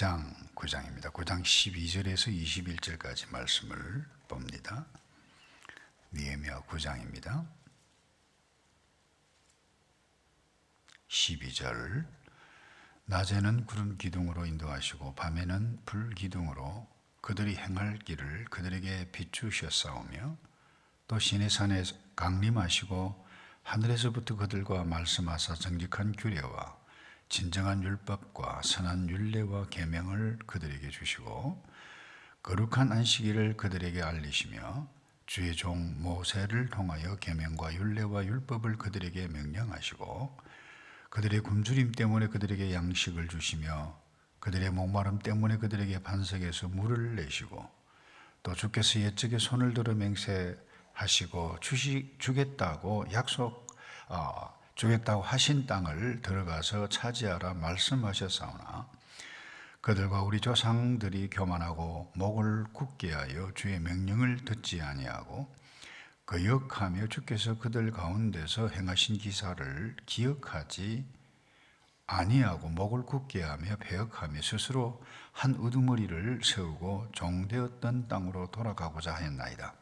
9장 9장 12절에서 21절까지 말씀을 봅니다. 느헤미야 9장입니다. 12절 낮에는 구름 기둥으로 인도하시고 밤에는 불 기둥으로 그들이 행할 길을 그들에게 비추셨사오며 또 시내산에 강림하시고 하늘에서부터 그들과 말씀하사 정직한 규례와 진정한 율법과 선한 율례와 계명을 그들에게 주시고 거룩한 안식일을 그들에게 알리시며 주의 종 모세를 통하여 계명과 율례와 율법을 그들에게 명령하시고 그들의 굶주림 때문에 그들에게 양식을 주시며 그들의 목마름 때문에 그들에게 반석에서 물을 내시고 또 주께서 옛적에 손을 들어 맹세하시고 주겠다고 주겠다고 하신 땅을 들어가서 차지하라 말씀하셨사오나 그들과 우리 조상들이 교만하고 목을 굳게 하여 주의 명령을 듣지 아니하고 거역하며 주께서 그들 가운데서 행하신 기사를 기억하지 아니하고 목을 굳게 하며 배역하며 스스로 한 우두머리를 세우고 종되었던 땅으로 돌아가고자 하였나이다.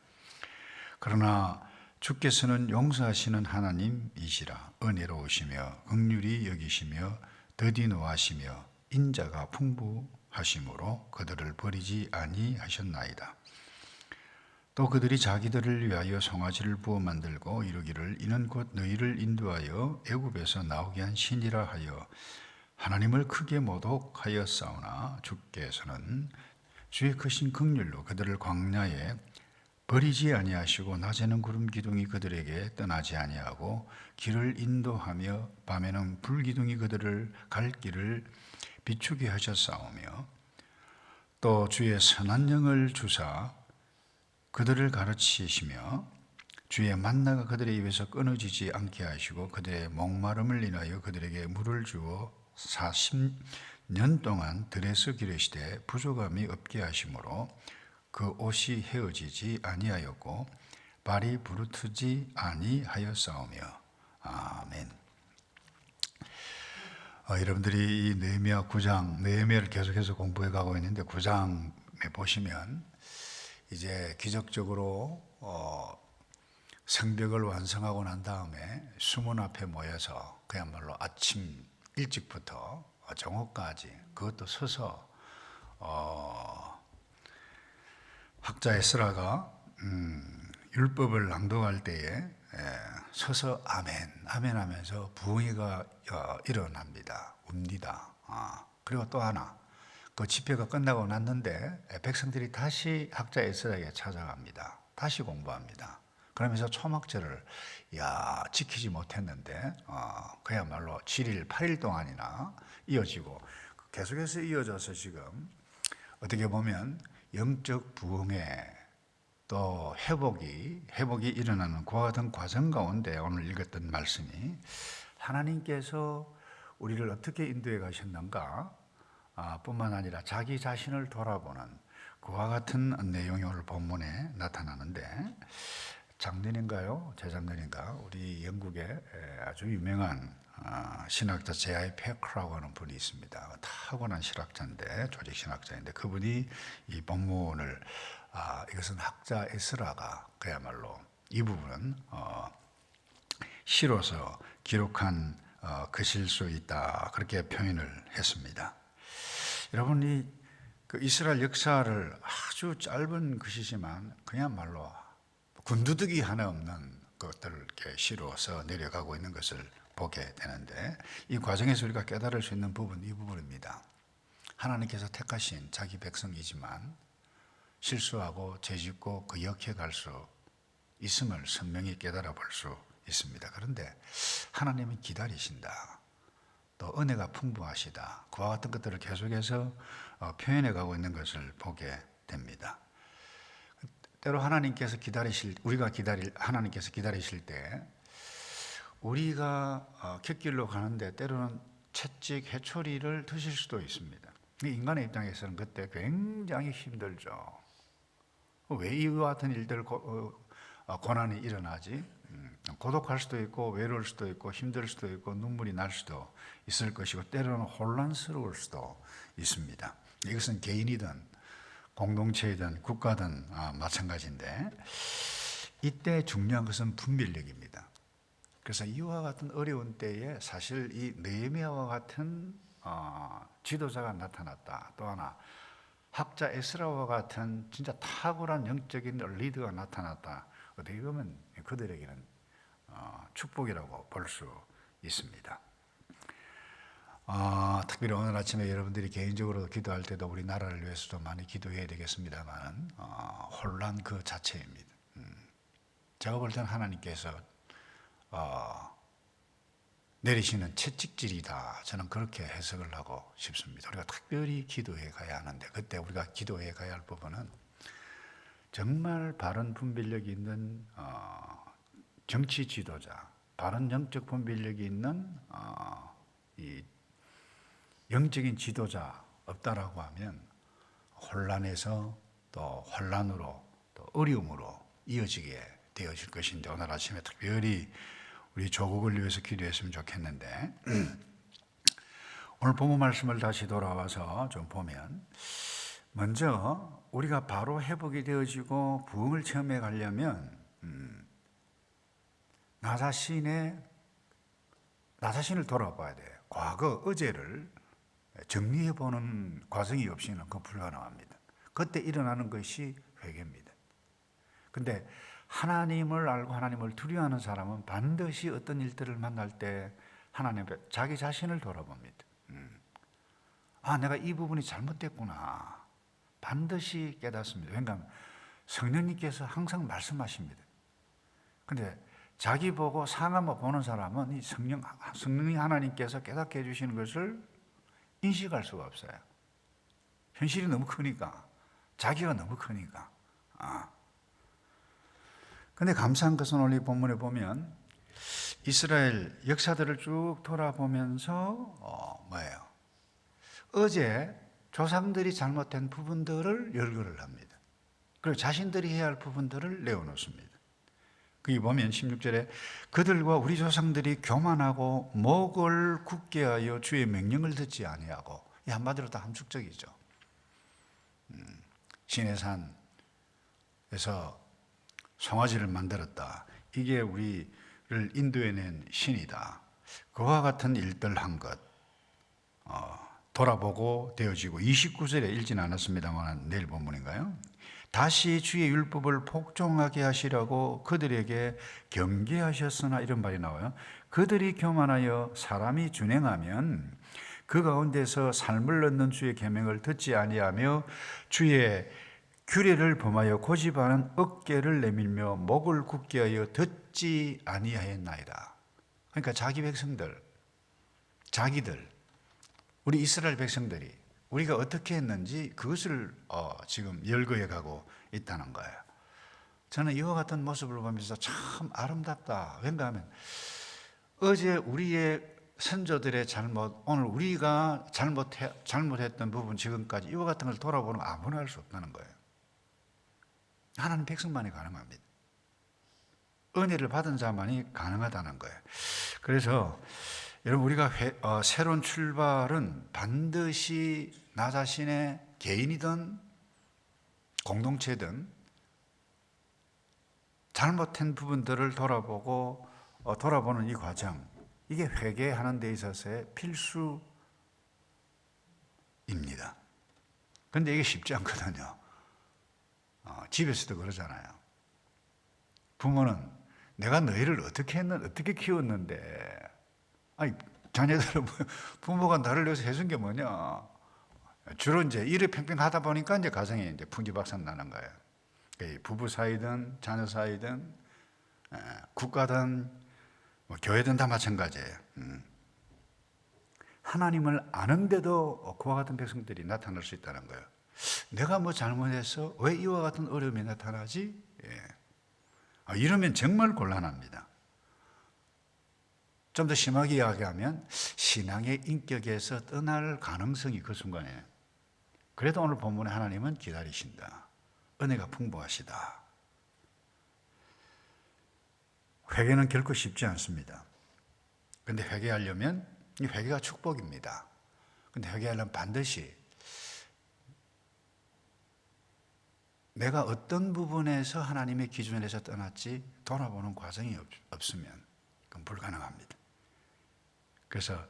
그러나 주께서는 용서하시는 하나님이시라. 은혜로우시며 긍휼히 여기시며 더디 노하시며 인자가 풍부하심으로 그들을 버리지 아니하셨나이다. 또 그들이 자기들을 위하여 송아지를 부어 만들고 이르기를 이는 곧 너희를 인도하여 애굽에서 나오게 한 신이라 하여 하나님을 크게 모독하였사오나 주께서는 주의 크신 긍휼로 그들을 광야에 버리지 아니하시고 낮에는 구름 기둥이 그들에게 떠나지 아니하고 길을 인도하며 밤에는 불 기둥이 그들을 갈 길을 비추게 하셨사오며 또 주의 선한 영을 주사 그들을 가르치시며 주의 만나가 그들의 입에서 끊어지지 않게 하시고 그들의 목마름을 인하여 그들에게 물을 주어 40년 동안 들에서 기르시되 부족함이 없게 하심으로 그 옷이 헤어지지 아니하였고 발이 부르트지 아니하였사오며 아멘. 여러분들이 이 느헤미야 9장 느헤미야를 계속해서 공부해 가고 있는데 9장에 보시면 이제 기적적으로 성벽을 완성하고 난 다음에 수문 앞에 모여서 그야말로 아침 일찍부터 정오까지 그것도 서서 학자 에스라가 율법을 낭독할 때에 서서 아멘 아멘 하면서 부흥회가 일어납니다. 웁니다. 그리고 또 하나 그 집회가 끝나고 났는데 백성들이 다시 학자 에스라에게 찾아갑니다. 다시 공부합니다. 그러면서 초막절을 지키지 못했는데 그야말로 7일 8일 동안이나 이어지고 계속해서 이어져서 지금 어떻게 보면 영적 부흥회 또 회복이 일어나는 그와 같은 과정 가운데 오늘 읽었던 말씀이 하나님께서 우리를 어떻게 인도해 가셨는가 뿐만 아니라 자기 자신을 돌아보는 그와 같은 내용이 오늘 본문에 나타나는데 작년인가요? 재작년인가? 우리 영국의 아주 유명한 신학자 제아이 페크라고 하는 분이 있습니다. 타고난 신학자인데 조직 신학자인데 그분이 이 본문을 이것은 학자 에스라가 그야말로 이 부분은 시로서 기록한 것일 수 있다 그렇게 표현을 했습니다. 여러분이 그 이스라엘 역사를 아주 짧은 것이지만 그야말로 군두더기 하나 없는 것들을 이렇게 시로서 내려가고 있는 것을 보게 되는데 이 과정에서 우리가 깨달을 수 있는 부분 이 부분입니다. 하나님께서 택하신 자기 백성이지만 실수하고 죄짓고 거역해 갈 수 있음을 선명히 깨달아 볼 수 있습니다. 그런데 하나님은 기다리신다. 또 은혜가 풍부하시다. 그와 같은 것들을 계속해서 표현해 가고 있는 것을 보게 됩니다. 때로 하나님께서 하나님께서 기다리실 때 우리가 곁길로 가는데 때로는 채찍, 해초리를 드실 수도 있습니다. 인간의 입장에서는 그때 굉장히 힘들죠. 왜 이와 같은 일들 고난이 일어나지? 고독할 수도 있고 외로울 수도 있고 힘들 수도 있고 눈물이 날 수도 있을 것이고 때로는 혼란스러울 수도 있습니다. 이것은 개인이든 공동체이든 국가든 마찬가지인데, 이때 중요한 것은 분별력입니다. 그래서 이와 같은 어려운 때에 사실 이 느헤미야와 같은 지도자가 나타났다. 또 하나 학자 에스라와 같은 진짜 탁월한 영적인 리더가 나타났다. 어떻게 보면 그들에게는 축복이라고 볼 수 있습니다. 특별히 오늘 아침에 여러분들이 개인적으로 기도할 때도 우리 나라를 위해서도 많이 기도해야 되겠습니다만, 혼란 그 자체입니다. 제가 볼 때는 하나님께서 내리시는 채찍질이다. 저는 그렇게 해석을 하고 싶습니다. 우리가 특별히 기도해 가야 하는데, 그때 우리가 기도해 가야 할 부분은 정말 바른 분별력이 있는 정치 지도자, 바른 영적 분별력이 있는 이 영적인 지도자 없다라고 하면 혼란에서 또 혼란으로 또 어려움으로 이어지게 되어질 것인데, 오늘 아침에 특별히 우리 조국을 위해서 기도했으면 좋겠는데, 오늘 본문 말씀을 다시 돌아와서 좀 보면, 먼저 우리가 바로 회복이 되어지고 부흥을 체험해 가려면 나 자신을 돌아봐야 돼요. 과거, 어제를 정리해 보는 과정이 없이는 그건 불가능합니다. 그때 일어나는 것이 회개입니다. 근데 하나님을 알고 하나님을 두려워하는 사람은 반드시 어떤 일들을 만날 때 하나님 앞에 자기 자신을 돌아봅니다. 내가 이 부분이 잘못됐구나. 반드시 깨닫습니다. 왜냐하면 성령님께서 항상 말씀하십니다. 근데 자기 보고 상하며 보는 사람은 이 성령이 하나님께서 깨닫게 해주시는 것을 인식할 수가 없어요. 현실이 너무 크니까, 자기가 너무 크니까. 근데 감사한 것은 오늘 이 본문에 보면 이스라엘 역사들을 쭉 돌아보면서 어제 조상들이 잘못된 부분들을 열거를 합니다. 그리고 자신들이 해야 할 부분들을 내어놓습니다. 거기 보면 16절에 그들과 우리 조상들이 교만하고 목을 굳게 하여 주의 명령을 듣지 아니하고, 이 한마디로 다 함축적이죠. 시내산에서 송아지를 만들었다. 이게 우리를 인도해낸 신이다. 그와 같은 일들 한 것 돌아보고 되어지고, 29절에 읽지는 않았습니다만 내일 본문인가요? 다시 주의 율법을 복종하게 하시라고 그들에게 경계하셨으나, 이런 말이 나와요. 그들이 교만하여 사람이 준행하면 그 가운데서 삶을 얻는 주의 계명을 듣지 아니하며 주의 규례를 범하여 고집하는 어깨를 내밀며 목을 굳게 하여 듣지 아니하였나이다. 그러니까 자기 백성들, 자기들, 우리 이스라엘 백성들이 우리가 어떻게 했는지 그것을 지금 열거해 가고 있다는 거예요. 저는 이와 같은 모습을 보면서 참 아름답다. 왜냐하면 어제 우리의 선조들의 잘못, 오늘 우리가 잘못했던 부분, 지금까지 이와 같은 걸 돌아보는 아무나 할 수 없다는 거예요. 하나님 백성만이 가능합니다. 은혜를 받은 자만이 가능하다는 거예요. 그래서 여러분, 우리가 새로운 출발은 반드시 나 자신의 개인이든 공동체든 잘못된 부분들을 돌아보는 이 과정, 이게 회개하는 데 있어서의 필수입니다. 그런데 이게 쉽지 않거든요. 집에서도 그러잖아요. 부모는 내가 너희를 어떻게 키웠는데, 자녀들은 부모가 나를 위해서 해준 게 뭐냐? 주로 이제 일을 팽팽 하다 보니까 이제 가정에 이제 풍지박산 나는 거예요. 부부 사이든 자녀 사이든 국가든 교회든 다 마찬가지예요. 하나님을 아는데도 그와 같은 백성들이 나타날 수 있다는 거예요. 내가 뭐 잘못해서 왜 이와 같은 어려움이 나타나지? 이러면 정말 곤란합니다. 좀 더 심하게 이야기하면 신앙의 인격에서 떠날 가능성이 그 순간에. 그래도 오늘 본문에 하나님은 기다리신다. 은혜가 풍부하시다. 회개는 결코 쉽지 않습니다. 그런데 회개하려면 이 회개가 축복입니다. 그런데 회개하려면 반드시 내가 어떤 부분에서 하나님의 기준에서 떠났지 돌아보는 과정이 없으면 그건 불가능합니다. 그래서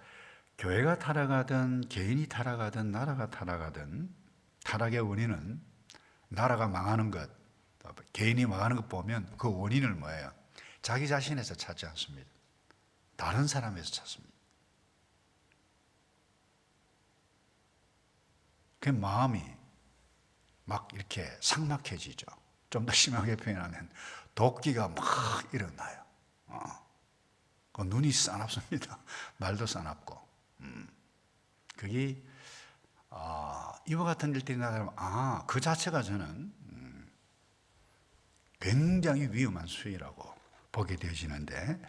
교회가 타락하든 개인이 타락하든 나라가 타락하든 타락의 원인은 나라가 망하는 것, 개인이 망하는 것 보면 그 원인을 뭐예요? 자기 자신에서 찾지 않습니다. 다른 사람에서 찾습니다. 그 마음이 막 이렇게 삭막해지죠. 좀 더 심하게 표현하면 도끼가 막 일어나요. 그 눈이 싸납습니다. 말도 싸납고. 그게 이와 같은 일들이 나타나면 그 자체가 저는 굉장히 위험한 수위라고 보게 되어지는데,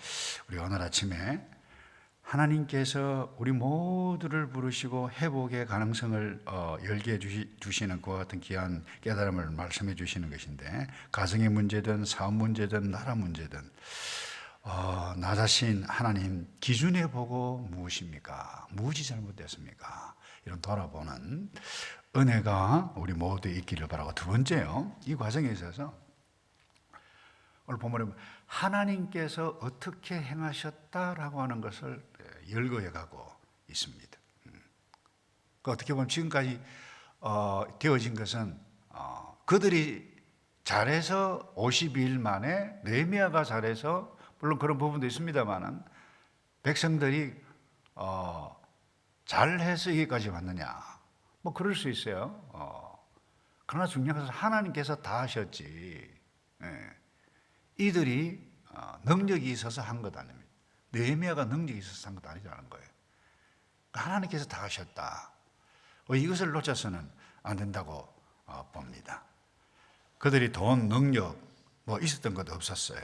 우리 오늘 아침에 하나님께서 우리 모두를 부르시고 회복의 가능성을 열게 주시는 그와 같은 귀한 깨달음을 말씀해 주시는 것인데, 가정의 문제든 사업 문제든 나라 문제든 나 자신 하나님 기준에 보고 무엇입니까? 무엇이 잘못됐습니까? 이런 돌아보는 은혜가 우리 모두에 있기를 바라고, 두 번째요, 이 과정에 있어서 오늘 본문에 하나님께서 어떻게 행하셨다라고 하는 것을 열거해 가고 있습니다. 어떻게 보면 지금까지 되어진 것은 그들이 잘해서 52일 만에, 느헤미야가 잘해서, 물론 그런 부분도 있습니다만은 백성들이 잘해서 여기까지 왔느냐, 뭐 그럴 수 있어요. 그러나 중요한 것은 하나님께서 다 하셨지, 이들이 능력이 있어서 한 것 아닙니다. 느헤미야가 능력이 있어서 한 것 아니라는 거예요. 하나님께서 다 하셨다. 이것을 놓쳐서는 안 된다고 봅니다. 그들이 돈, 능력 뭐 있었던 것도 없었어요.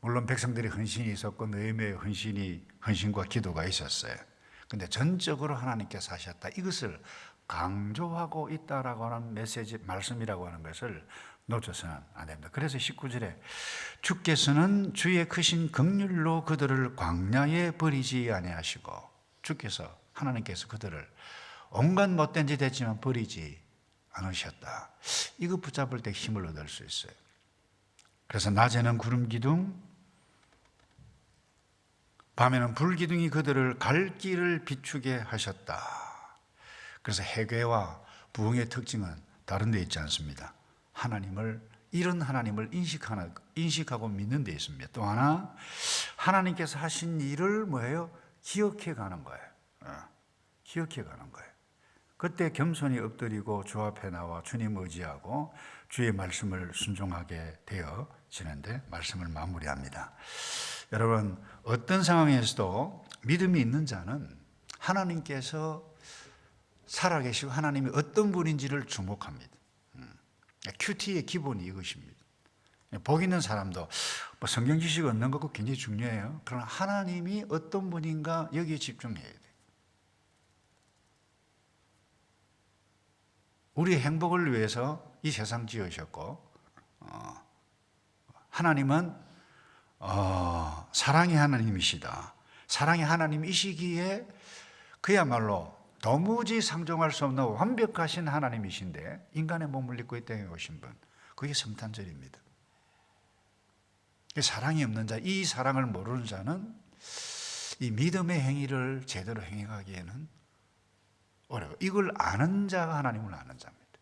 물론 백성들이 헌신이 있었고 느헤미야의 헌신과 기도가 있었어요. 근데 전적으로 하나님께서 하셨다, 이것을 강조하고 있다라고 하는 메시지, 말씀이라고 하는 것을 놓쳐서는 안 됩니다. 그래서 19절에 주께서는 주의 크신 긍휼로 그들을 광야에 버리지 아니하시고, 주께서, 하나님께서 그들을 온갖 못된 짓 했지만 버리지 않으셨다. 이거 붙잡을 때 힘을 얻을 수 있어요. 그래서 낮에는 구름 기둥, 밤에는 불 기둥이 그들을 갈 길을 비추게 하셨다. 그래서 해괴와 부흥의 특징은 다른 데 있지 않습니다. 이런 하나님을 인식하고 믿는 데 있습니다. 또 하나, 하나님께서 하신 일을 뭐예요? 기억해 가는 거예요. 기억해 가는 거예요. 그때 겸손히 엎드리고 주 앞에 나와 주님 의지하고 주의 말씀을 순종하게 되어지는데, 말씀을 마무리합니다. 여러분, 어떤 상황에서도 믿음이 있는 자는 하나님께서 살아계시고 하나님이 어떤 분인지를 주목합니다. 큐티의 기본이 이것입니다. 복 있는 사람도 뭐 성경 지식 얻는 것도 굉장히 중요해요. 그러나 하나님이 어떤 분인가 여기에 집중해야 돼요. 우리의 행복을 위해서 이 세상 지으셨고, 하나님은 사랑의 하나님이시다. 사랑의 하나님이시기에 그야말로 도무지 상종할 수 없는 완벽하신 하나님이신데 인간의 몸을 입고 이 땅에 오신 분, 그게 성탄절입니다. 사랑이 없는 자, 이 사랑을 모르는 자는 이 믿음의 행위를 제대로 행해가기에는 어려워요. 이걸 아는 자가 하나님을 아는 자입니다.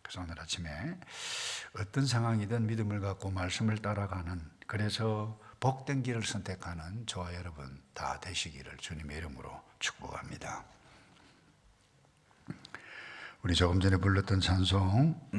그래서 오늘 아침에 어떤 상황이든 믿음을 갖고 말씀을 따라가는, 그래서 복된 길을 선택하는 저와 여러분 다 되시기를 주님의 이름으로 축복합니다. 우리 조금 전에 불렀던 찬송